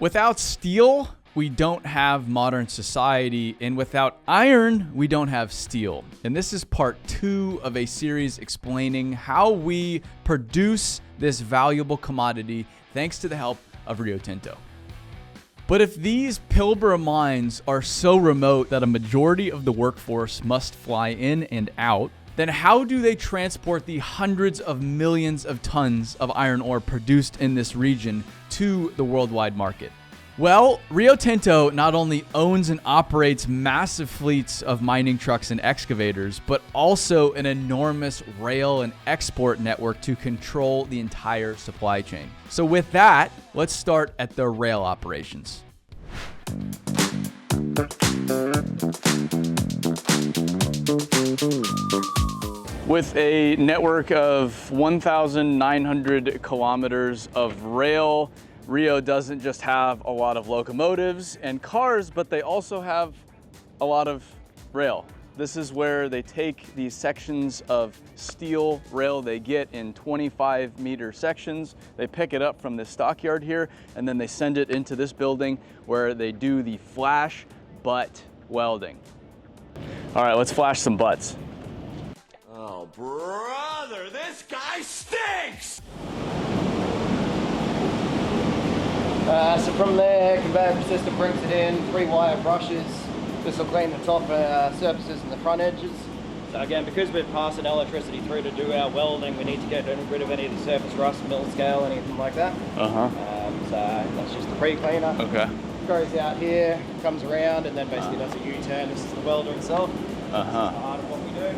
Without steel, we don't have modern society, and without iron, we don't have steel. And this is part 2 of a series explaining how we produce this valuable commodity thanks to the help of Rio Tinto. But if these Pilbara mines are so remote that a majority of the workforce must fly in and out, then how do they transport the hundreds of millions of tons of iron ore produced in this region to the worldwide market? Well, Rio Tinto not only owns and operates massive fleets of mining trucks and excavators, but also an enormous rail and export network to control the entire supply chain. So with that, let's start at the rail operations. With a network of 1,900 kilometers of rail, Rio doesn't just have a lot of locomotives and cars, but they also have a lot of rail. This is where they take these sections of steel rail they get in 25-meter sections. They pick it up from the stockyard here, and then they send it into this building where they do the flash butt welding. All right, let's flash some butts. Oh, brother, this guy stinks! So from there, conveyor system brings it in, 3-wire brushes. This will clean the top surfaces and the front edges. So again, because we're passing electricity through to do our welding, we need to get rid of any of the surface rust, mill scale, anything like that. So that's just the pre-cleaner. Okay. Goes out here, comes around, and then basically does a U-turn. This is the welder itself. This is the heart of what we do.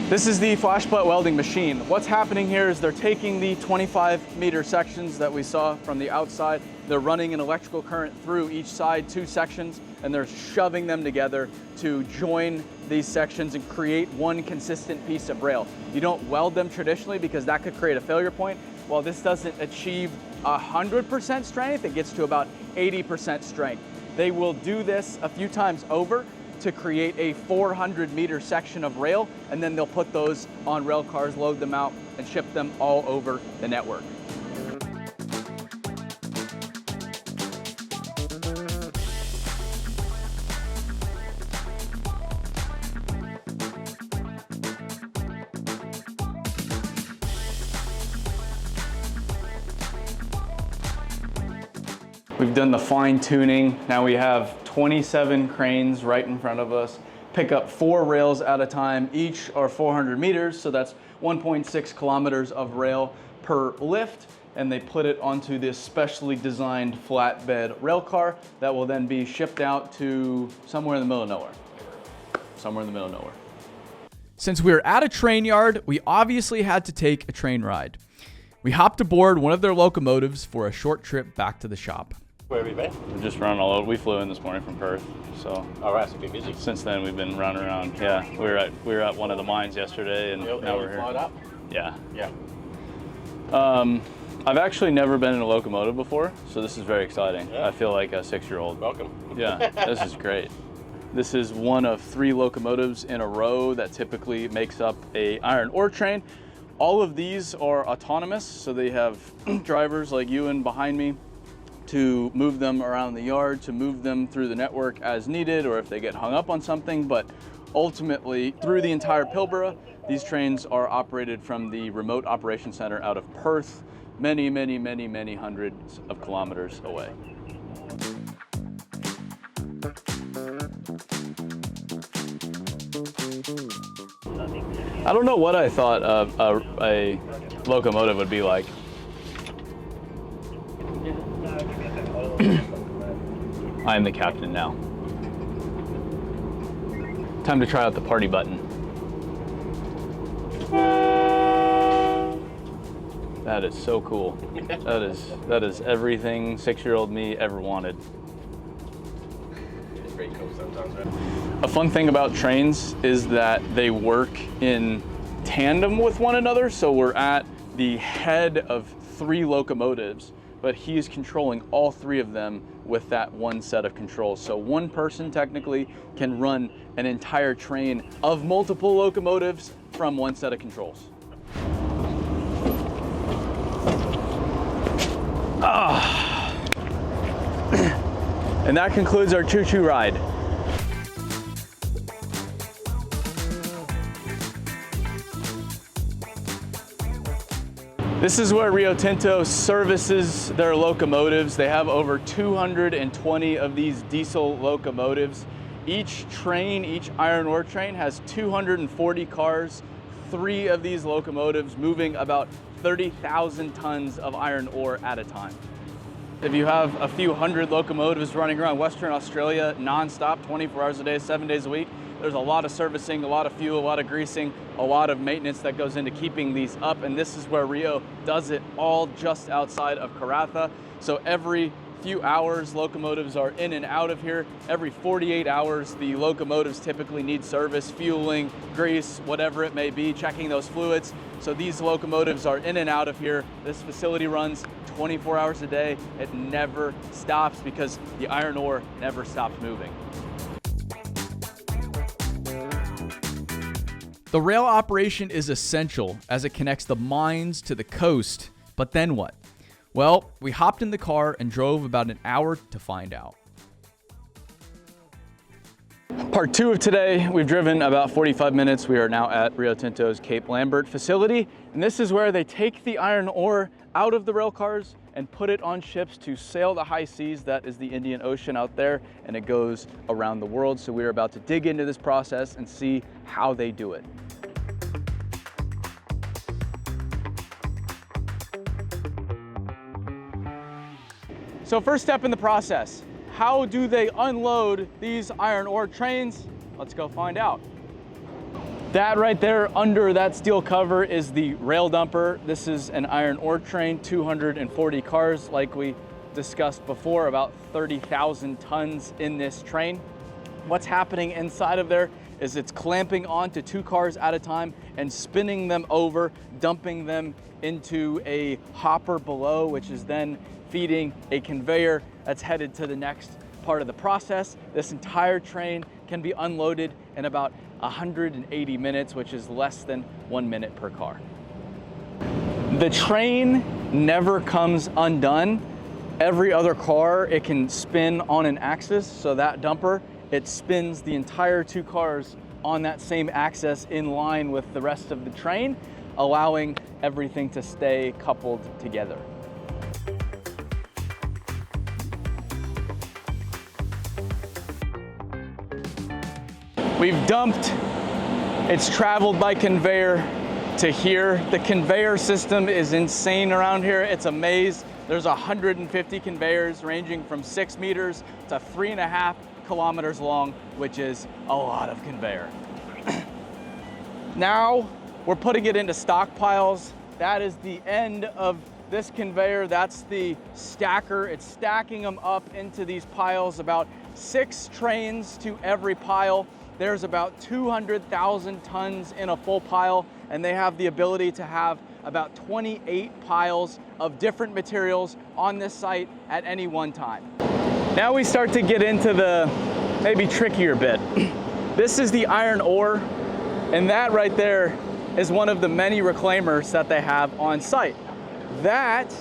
This is the flash butt welding machine. What's happening here is they're taking the 25-meter sections that we saw from the outside. They're running an electrical current through each side, 2 sections, and they're shoving them together to join these sections and create one consistent piece of rail. You don't weld them traditionally because that could create a failure point. Well, this doesn't achieve 100% strength. It gets to about 80% strength. They will do this a few times over to create a 400-meter section of rail, and then they'll put those on rail cars, load them out, and ship them all over the network. We've done the fine tuning. Now we have 27 cranes right in front of us, pick up 4 rails at a time. Each are 400 meters, so that's 1.6 kilometers of rail per lift, and they put it onto this specially designed flatbed rail car that will then be shipped out to somewhere in the middle of nowhere. Somewhere in the middle of nowhere. Since we were at a train yard, we obviously had to take a train ride. We hopped aboard one of their locomotives for a short trip back to the shop. Where have you been? We're just running all over. We flew in this morning from Perth, so. All right, so you've been busy. Since then, we've been running around. Yeah, we were at one of the mines yesterday, and now we're here. Fired up? Yeah. Yeah. I've actually never been in a locomotive before, so this is very exciting. Yeah. I feel like a 6-year-old. Welcome. Yeah, this is great. This is one of 3 locomotives in a row that typically makes up a iron ore train. All of these are autonomous, so they have drivers like you and behind me to move them around the yard, to move them through the network as needed, or if they get hung up on something. But ultimately, through the entire Pilbara, these trains are operated from the remote operation center out of Perth, many, many, many, many hundreds of kilometers away. I don't know what I thought a locomotive would be like. I am the captain now. Time to try out the party button. That is so cool. That is everything 6-year-old me ever wanted. It's very cool sometimes, right? A fun thing about trains is that they work in tandem with one another. So we're at the head of 3 locomotives, but he's controlling all 3 of them with that one set of controls. So one person technically can run an entire train of multiple locomotives from one set of controls. And that concludes our choo-choo ride. This is where Rio Tinto services their locomotives. They have over 220 of these diesel locomotives. Each train, each iron ore train has 240 cars, 3 of these locomotives moving about 30,000 tons of iron ore at a time. If you have a few hundred locomotives running around Western Australia non-stop, 24 hours a day, 7 days a week, there's a lot of servicing, a lot of fuel, a lot of greasing, a lot of maintenance that goes into keeping these up. And this is where Rio does it all just outside of Karratha. So every few hours, locomotives are in and out of here. Every 48 hours, the locomotives typically need service, fueling, grease, whatever it may be, checking those fluids. So these locomotives are in and out of here. This facility runs 24 hours a day. It never stops because the iron ore never stops moving. The rail operation is essential as it connects the mines to the coast. But then what? Well, we hopped in the car and drove about an hour to find out. Part 2 of today, we've driven about 45 minutes. We are now at Rio Tinto's Cape Lambert facility. And this is where they take the iron ore out of the rail cars and put it on ships to sail the high seas. That is the Indian Ocean out there, and it goes around the world. So we're about to dig into this process and see how they do it. So first step in the process, how do they unload these iron ore trains? Let's go find out. That right there under that steel cover is the rail dumper. This is an iron ore train, 240 cars like we discussed before, about 30,000 tons in this train. What's happening inside of there is it's clamping onto 2 cars at a time and spinning them over, dumping them into a hopper below, which is then feeding a conveyor that's headed to the next part of the process. This entire train can be unloaded in about 180 minutes, which is less than 1 minute per car. The train never comes undone. Every other car, it can spin on an axis. So that dumper, it spins the entire 2 cars on that same axis in line with the rest of the train, allowing everything to stay coupled together. We've dumped, it's traveled by conveyor to here. The conveyor system is insane around here. It's a maze. There's 150 conveyors ranging from 6 meters to 3.5 kilometers long, which is a lot of conveyor. Now we're putting it into stockpiles. That is the end of this conveyor. That's the stacker. It's stacking them up into these piles, about 6 trains to every pile. There's about 200,000 tons in a full pile, and they have the ability to have about 28 piles of different materials on this site at any one time. Now we start to get into the maybe trickier bit. This is the iron ore, and that right there is one of the many reclaimers that they have on site. That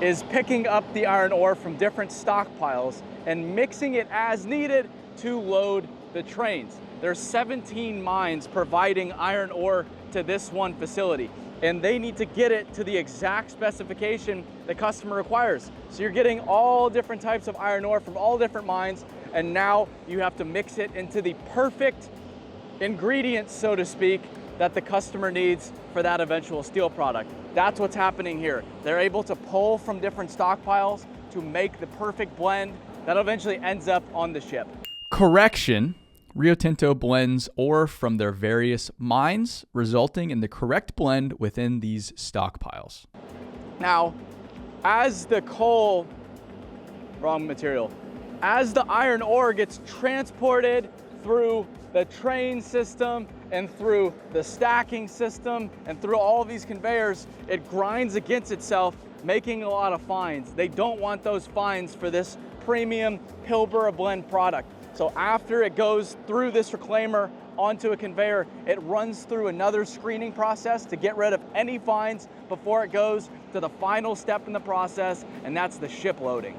is picking up the iron ore from different stockpiles and mixing it as needed to load the trains. There's 17 mines providing iron ore to this one facility, and they need to get it to the exact specification the customer requires. So you're getting all different types of iron ore from all different mines, and now you have to mix it into the perfect ingredients, so to speak, that the customer needs for that eventual steel product. That's what's happening here. They're able to pull from different stockpiles to make the perfect blend that eventually ends up on the ship. Correction. Rio Tinto blends ore from their various mines, resulting in the correct blend within these stockpiles. Now, as the coal, wrong material, as the iron ore gets transported through the train system and through the stacking system and through all of these conveyors, it grinds against itself, making a lot of fines. They don't want those fines for this premium Pilbara blend product. So after it goes through this reclaimer onto a conveyor, it runs through another screening process to get rid of any fines before it goes to the final step in the process, and that's the ship loading.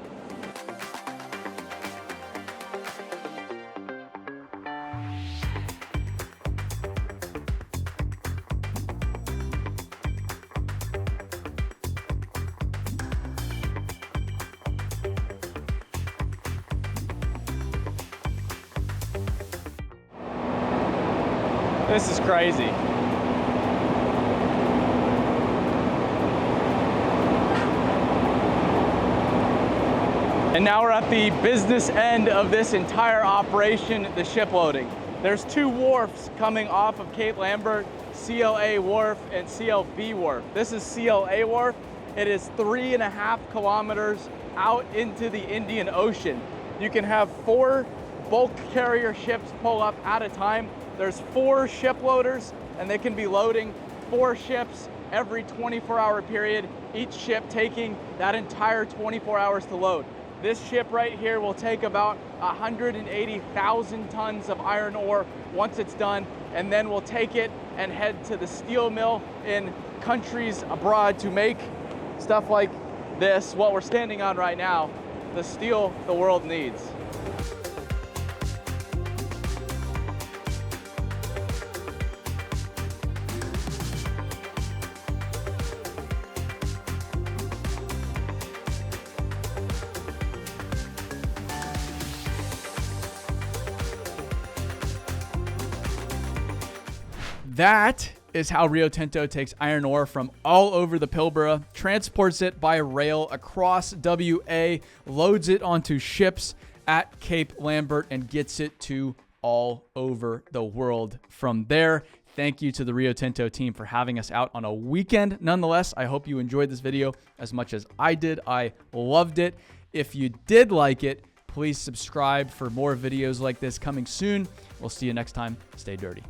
This is crazy. And now we're at the business end of this entire operation, the ship loading. There's 2 wharfs coming off of Cape Lambert, CLA Wharf and CLB Wharf. This is CLA Wharf. It is 3.5 kilometers out into the Indian Ocean. You can have 4 bulk carrier ships pull up at a time. There's 4 ship loaders, and they can be loading 4 ships every 24-hour period, each ship taking that entire 24 hours to load. This ship right here will take about 180,000 tons of iron ore once it's done, and then we'll take it and head to the steel mill in countries abroad to make stuff like this, what we're standing on right now, the steel the world needs. That is how Rio Tinto takes iron ore from all over the Pilbara, transports it by rail across WA, loads it onto ships at Cape Lambert, and gets it to all over the world from there. Thank you to the Rio Tinto team for having us out on a weekend. Nonetheless, I hope you enjoyed this video as much as I did. I loved it. If you did like it, please subscribe for more videos like this coming soon. We'll see you next time. Stay dirty.